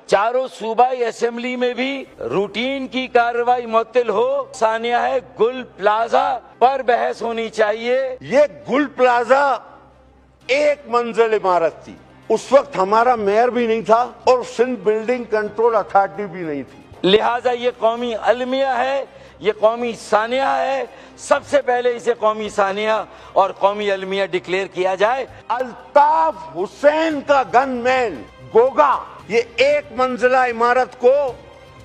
चारों सूबाई असेंबली में भी रूटीन की कार्रवाई मुअत्तल हो। सानिया है गुल प्लाजा पर बहस होनी चाहिए। ये गुल प्लाजा एक मंजिल इमारत थी, उस वक्त हमारा मेयर भी नहीं था और सिंध बिल्डिंग कंट्रोल अथॉरिटी भी नहीं थी। लिहाजा ये कौमी अलमिया है, ये कौमी सानिया है। सबसे पहले इसे कौमी सानिया और कौमी अलमिया डिक्लेयर किया जाए। अल्ताफ हुसैन का गनमैन गोगा ये एक मंजिला इमारत को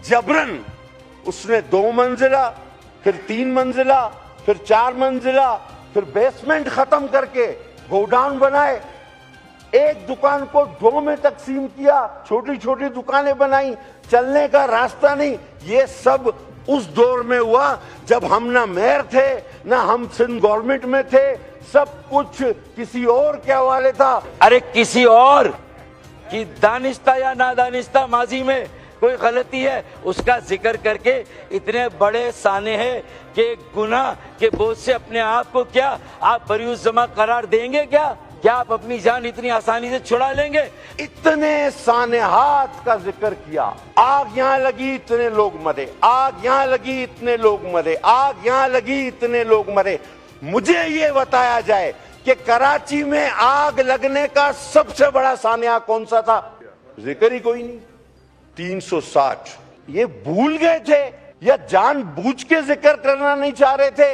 जबरन उसने 2 मंजिला, फिर 3 मंजिला, फिर 4 मंजिला, फिर बेसमेंट खत्म करके गोडाउन बनाए। एक दुकान को 2 में तकसीम किया, छोटी छोटी दुकानें बनाई, चलने का रास्ता नहीं। ये सब उस दौर में हुआ जब हम ना मेयर थे ना हम सिंध गवर्नमेंट में थे, सब कुछ किसी और के हवाले था। अरे किसी और की दानिस्ता या नादानिस्ता माजी में कोई गलती है उसका जिक्र करके इतने बड़े साने हैं कि गुनाह के बोझ से अपने आप को क्या आप बरीउज़ ज़मा करार देंगे? क्या आप अपनी जान इतनी आसानी से छुड़ा लेंगे? इतने सानेहात का जिक्र किया। आग यहाँ लगी इतने लोग मरे, आग यहाँ लगी इतने लोग मरे, आग यहाँ लगी इतने लोग मरे। मुझे ये बताया जाए कि कराची में आग लगने का सबसे बड़ा सानिया कौन सा था? जिक्र ही कोई नहीं। 360 ये भूल गए थे या जानबूझ के जिक्र करना नहीं चाह रहे थे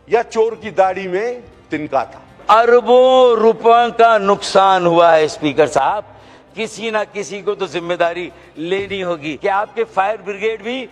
या चोर की दाढ़ी में तिनका था? अरबों रुपयों का नुकसान हुआ है स्पीकर साहब। किसी ना किसी को तो जिम्मेदारी लेनी होगी कि आपके फायर ब्रिगेड भी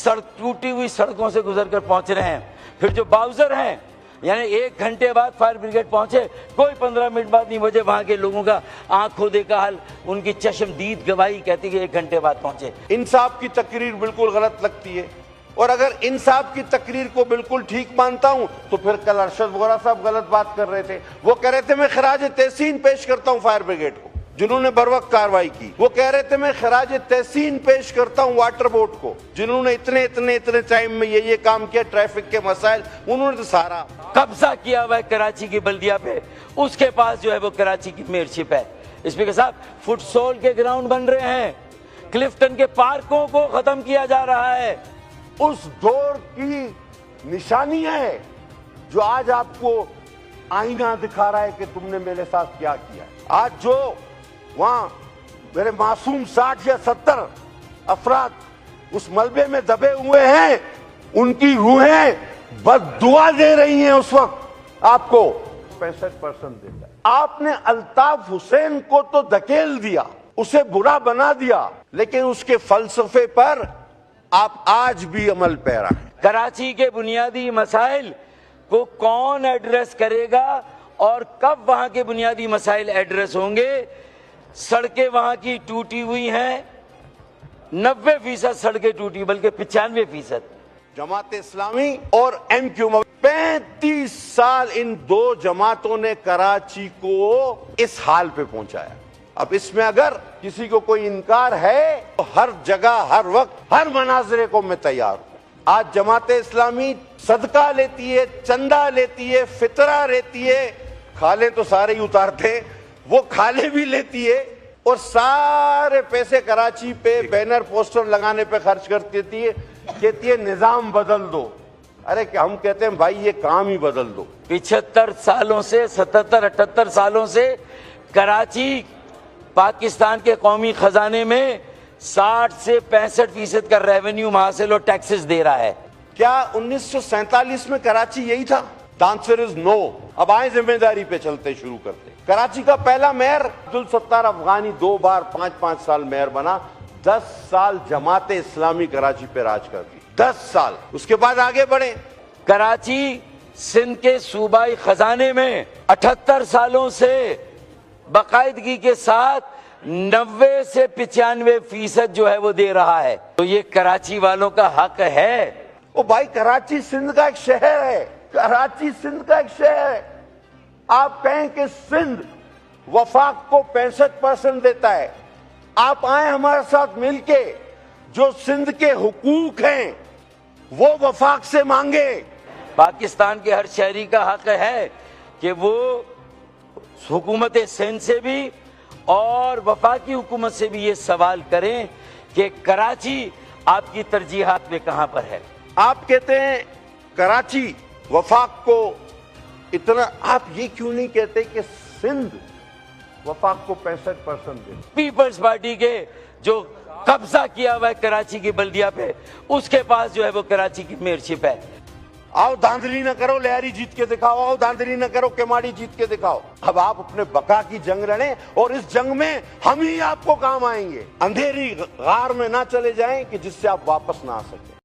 टूटी हुई सड़कों से गुजर कर पहुंच रहे हैं। फिर जो बाउजर हैं यानी 1 घंटे बाद फायर ब्रिगेड पहुंचे, कोई 15 मिनट बाद नहीं पहुंचे। वहां के लोगों का आंखों देखा हाल, उनकी चश्मदीद गवाही कहती है कि 1 घंटे बाद पहुंचे। इंसाफ की तकरीर बिल्कुल गलत लगती है और अगर इंसाफ की तकरीर को बिल्कुल ठीक मानता हूं तो फिर कल अरशद वोरा साहब गलत बात कर रहे थे। वो कह रहे थे मैं खराज तहसीन पेश करता हूं फायर ब्रिगेड को जिन्होंने बर वक्त कार्रवाई की। वो कह रहे थे मैं खराज तहसीन पेश करता हूं वाटर बोर्ड को जिन्होंने इतने टाइम में ये काम किया, ट्रैफिक के मसाइल उन्होंने तो सारा कब्जा किया हुआ है कराची की बल्दिया पे। उसके पास जो है वो कराची की मेयरशिप है। स्पीकर साहब, फुटसॉल के ग्राउंड बन रहे हैं, क्लिफ्टन के पार्कों को खत्म किया जा रहा है। उस दौर की निशानी है जो आज आपको आईना दिखा रहा है कि तुमने मेरे साथ क्या किया। आज जो वहां मेरे मासूम 60 या 70 अफराद उस मलबे में दबे हुए हैं, उनकी रूहें बद्दुआ दे रही हैं। उस वक्त आपको 65% देता है। आपने अल्ताफ हुसैन को तो धकेल दिया, उसे बुरा बना दिया, लेकिन उसके फलसफे पर आप आज भी अमल पैरा हैं। कराची के बुनियादी मसाइल को कौन एड्रेस करेगा और कब वहां के बुनियादी मसाइल एड्रेस होंगे? सड़कें वहां की टूटी हुई हैं, 90% सड़कें टूटी, बल्कि 95%। जमात इस्लामी और MQ 35 साल इन 2 जमातों ने कराची को इस हाल पे पहुंचाया। अब इसमें अगर किसी को कोई इनकार है तो हर जगह हर वक्त हर मनाजरे को मैं तैयार हूं। आज जमात इस्लामी सदका लेती है, चंदा लेती है, फितरा लेती है, खाले तो सारे ही उतारते, वो खाले भी लेती है और सारे पैसे कराची पे बैनर पोस्टर लगाने पे खर्च कर देती है। कहती है निजाम बदल दो। अरे क्या हम कहते हैं भाई ये काम ही बदल दो। 75 सालों से 77-78 सालों से कराची पाकिस्तान के कौमी खजाने में 60 से 65% का रेवेन्यू हासिल और टैक्सेस दे रहा है। क्या 1947 में कराची यही था? The answer is no. अब आए जिम्मेदारी पे चलते शुरू करते। कराची का पहला मेयर अब्दुल सत्तार अफगानी 2 बार 5-5 साल मेयर बना। 10 साल जमात इस्लामी कराची पे राज करती, 10 साल। उसके बाद आगे बढ़े। कराची सिंध के सूबाई खजाने में 78 सालों से बाकायदगी के साथ 90 से 95% जो है वो दे रहा है। तो ये कराची वालों का हक है। ओ भाई, कराची सिंध का एक शहर है, कराची सिंध का एक शहर है। आप कहें कि सिंध वफाक को 65% देता है, आप आए हमारे साथ मिलके जो सिंध के हुकूक हैं वो वफाक से मांगे। पाकिस्तान के हर शहरी का हक है कि वो हुकूमत सिंध से भी اور وفاقی حکومت سے بھی یہ سوال کریں کہ کراچی آپ کی ترجیحات میں کہاں پر ہے؟ آپ کہتے ہیں کراچی وفاق کو اتنا، آپ یہ کیوں نہیں کہتے کہ سندھ وفاق کو 65% دے؟ پیپلز پارٹی کے جو قبضہ کیا ہوا ہے کراچی کی بلدیہ پہ، اس کے پاس جو ہے وہ کراچی کی میئرشپ ہے۔ آؤ دھاندلی نہ کرو، لہری جیت کے دکھاؤ، آؤ دھاندلی نہ کرو، کیماڑی جیت کے دکھاؤ۔ اب آپ اپنے بقا کی جنگ لڑیں اور اس جنگ میں ہم ہی آپ کو کام آئیں گے۔ اندھیری غار میں نہ چلے جائیں کہ جس سے آپ واپس نہ آ سکیں۔